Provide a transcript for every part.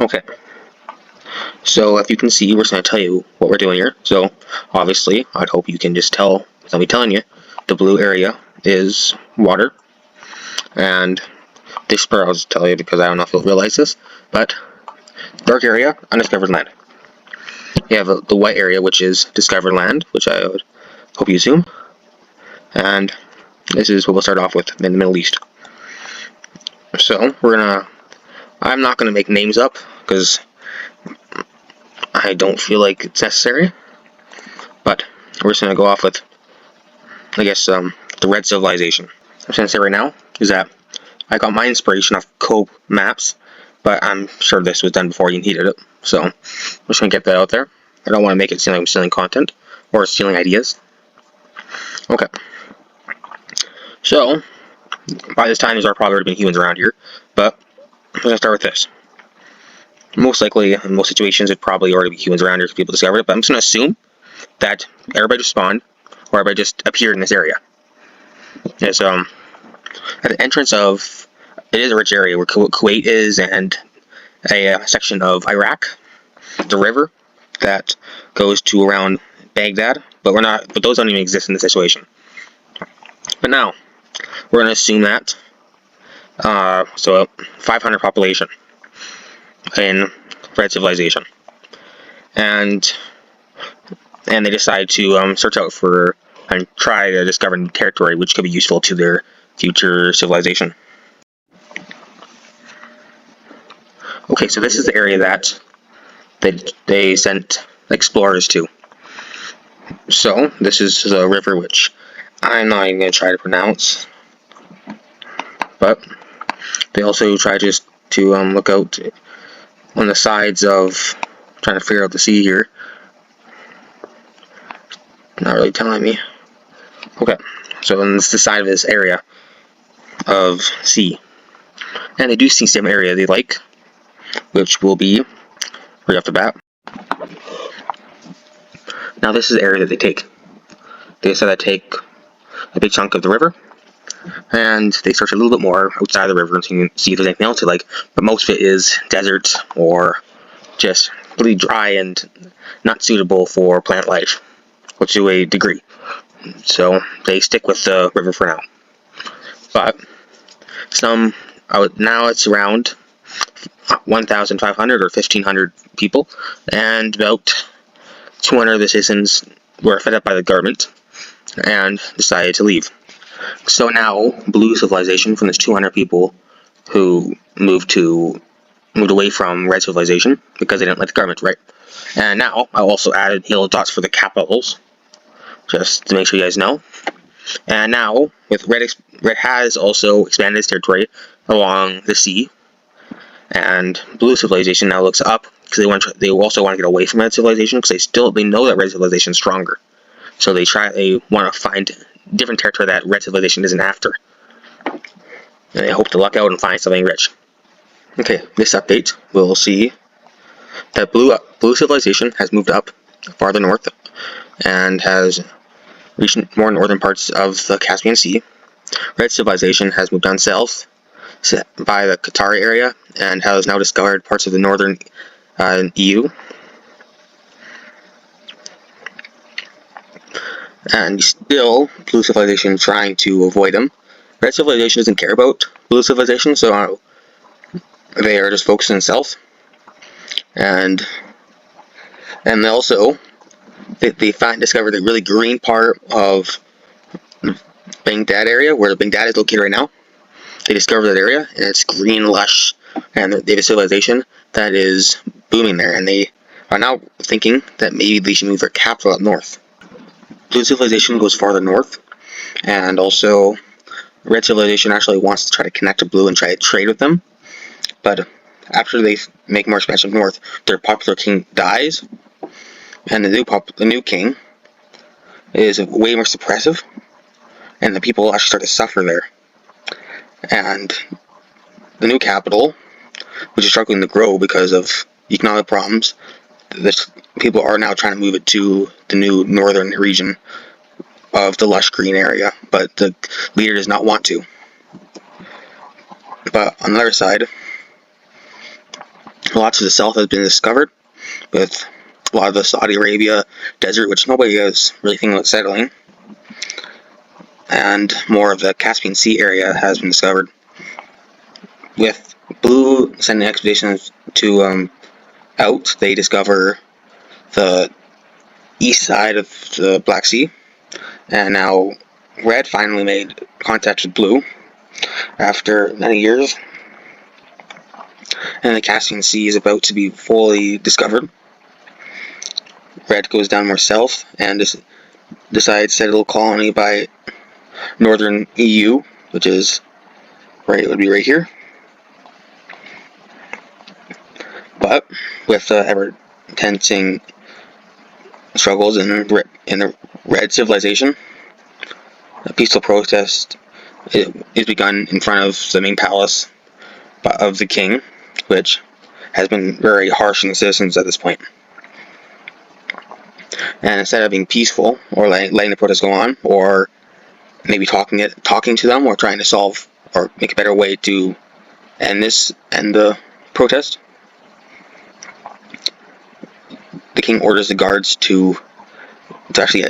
Okay, so if you can see, we're just going to tell you what we're doing here. So obviously, I'd hope you can just tell, without me telling you, the blue area is water, and this part I'll just tell you because I don't know if you'll realize this, but dark area, undiscovered land. You have the white area, which is discovered land, which I would hope you assume, and this is what we'll start off with in the Middle East. So I'm not gonna make names up because I don't feel like it's necessary, but we're just gonna go off with, I guess, the red civilization. What I'm gonna say right now is that I got my inspiration off Cope maps, but I'm sure this was done before you needed it, so I'm just gonna get that out there. I don't want to make it seem like I'm stealing content or stealing ideas. Okay, so by this time there's probably already been humans around here, but I'm gonna start with this. Most likely, in most situations, it'd probably already be humans around here because people discovered it, but I'm just gonna assume that everybody just spawned, or everybody just appeared in this area. It's at the entrance of, it is a rich area where Kuwait is, and a section of Iraq, the river that goes to around Baghdad, but those don't even exist in this situation. But now we're gonna assume that so 500 population in red civilization, and they decide to search out for and try to discover new territory which could be useful to their future civilization. Okay, so this is the area that they sent explorers to. So this is the river which I'm not even going to try to pronounce, but they also try just to look out on the sides of trying to figure out the sea here. Not really telling me. Okay, so on the side of this area of sea, and they do see some area they like, which will be right off the bat. Now this is the area that they take. They decide to take a big chunk of the river, and they search a little bit more outside the river and see if there's anything else they like, but most of it is desert or just really dry and not suitable for plant life, or to a degree. So they stick with the river for now. But now it's around 1,500 or 1,500 people, and about 200 of the citizens were fed up by the government and decided to leave. So now, blue civilization, from this 200 people who moved away from red civilization because they didn't like the government, right? And now I also added yellow dots for the capitals, just to make sure you guys know. And now, with red has also expanded its territory along the sea, and blue civilization now looks up because they also want to get away from red civilization because they know that red civilization is stronger. So they want to find different territory that red civilization isn't after, and they hope to luck out and find something rich. Okay, this update we'll see that blue civilization has moved up farther north and has reached more northern parts of the Caspian Sea. Red civilization has moved down south by the Qatar area and has now discovered parts of the northern EU. And still, blue civilization is trying to avoid them. Red civilization doesn't care about blue civilization, so they are just focused on south. And also, they discovered the really green part of Baghdad area, where Baghdad is located right now. They discovered that area, and it's green, lush, and they have a civilization that is booming there, and they are now thinking that maybe they should move their capital up north. Blue civilization goes farther north, and also red civilization actually wants to try to connect to blue and try to trade with them, but after they make more expansion north, their popular king dies, and the new king is way more suppressive, and the people actually start to suffer there. And the new capital, which is struggling to grow because of economic problems, people are now trying to move it to the new northern region of the lush green area, but the leader does not want to. But on the other side, Lots of the south has been discovered, with a lot of the Saudi Arabia desert, which nobody is really thinking about settling, and more of the Caspian Sea area has been discovered. With Blue sending expeditions to out, they discover the east side of the Black Sea, and now Red finally made contact with Blue after many years, and the Caspian Sea is about to be fully discovered. Red goes down more south and decides to set a little colony by northern EU, which is right, it would be right here. But with the ever-tensing struggles in the Red civilization, a peaceful protest is begun in front of the main palace of the king, which has been very harsh on the citizens at this point. And instead of being peaceful or letting the protest go on, or maybe talking to them, or trying to solve or make a better way to end the protest, the king orders the guards to actually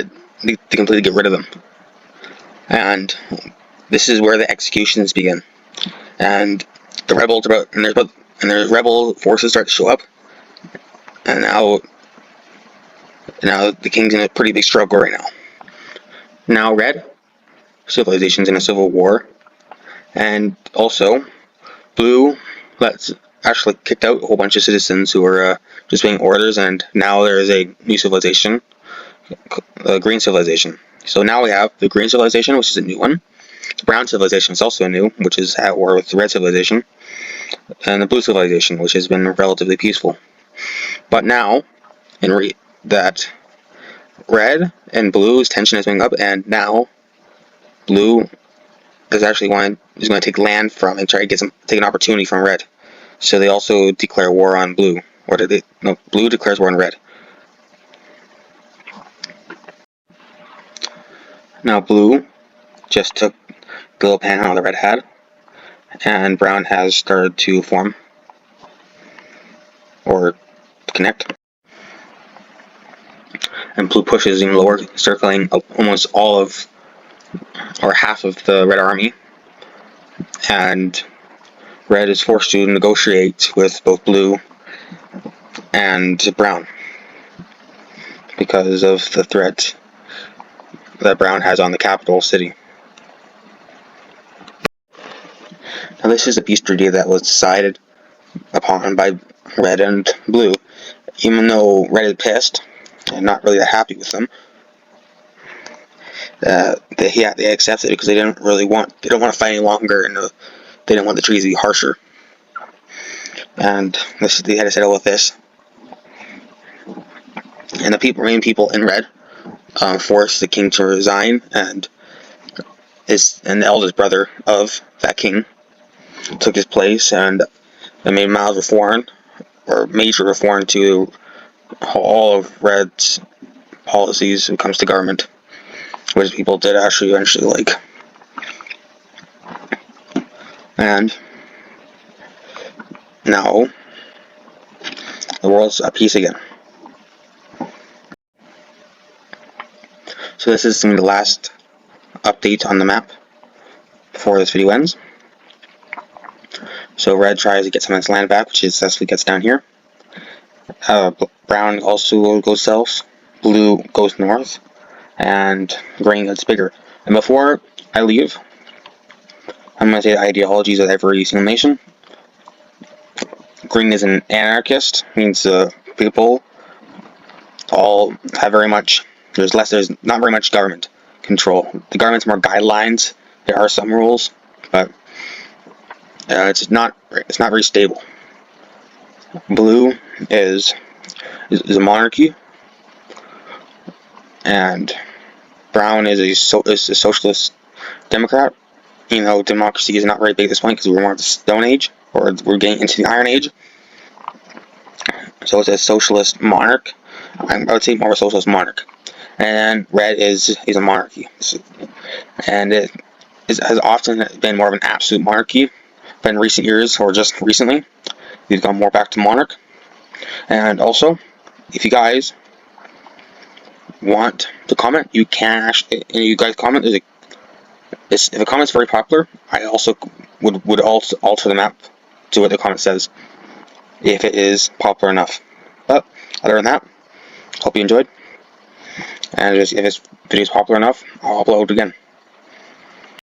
completely get rid of them. And this is where the executions begin. And the rebels there's rebel forces start to show up. And now the king's in a pretty big struggle right now. Now Red civilization's in a civil war, and also Blue actually kicked out a whole bunch of citizens who were just obeying orders, and now there is a new civilization, the Green civilization. So now we have the Green civilization, which is a new one. The Brown civilization is also new, which is at war with the Red civilization, and the Blue civilization, which has been relatively peaceful. But now, that Red and Blue's tension is going up, and now Blue is actually going to take land from and try to take an opportunity from Red. So they also declare war on Blue, or Blue declares war on Red. Now Blue just took the little panhandle the Red had, and Brown has started to form or connect. And Blue pushes even lower, circling almost all of or half of the Red army, and Red is forced to negotiate with both Blue and Brown because of the threat that Brown has on the capital city. Now this is a peace treaty that was decided upon by Red and Blue, even though Red is pissed and not really that happy with them. They accept it because they don't want to fight any longer, and they didn't want the treaty to be harsher. And they had to settle with this. And the main people in Red forced the king to resign, and the eldest brother of that king took his place, and they made mild reform, or major reform, to all of Red's policies when it comes to government, which people did actually eventually like. And now the world's at peace again. So this is the last update on the map before this video ends. So Red tries to get some of its land back, which it successfully gets down here. Brown also goes south, Blue goes north, and Green gets bigger. And before I leave, I'm going to say the ideologies of every single nation. Green is an anarchist, means people all have there's not very much government control. The government's more guidelines. There are some rules, but it's not very stable. Blue is a monarchy, and Brown is a socialist democrat. You know, democracy is not very big at this point because we're more of the Stone Age, or we're getting into the Iron Age. So it's a socialist monarch. I would say more of a socialist monarch. And Red is a monarchy, and it has often been more of an absolute monarchy. But in recent years, or just recently, we've gone more back to Monarch. And also, if you guys want to comment, you can actually, and you guys comment. If a comment's very popular, I also would also alter the map to what the comment says, if it is popular enough. But other than that, hope you enjoyed. And if this video is popular enough, I'll upload again.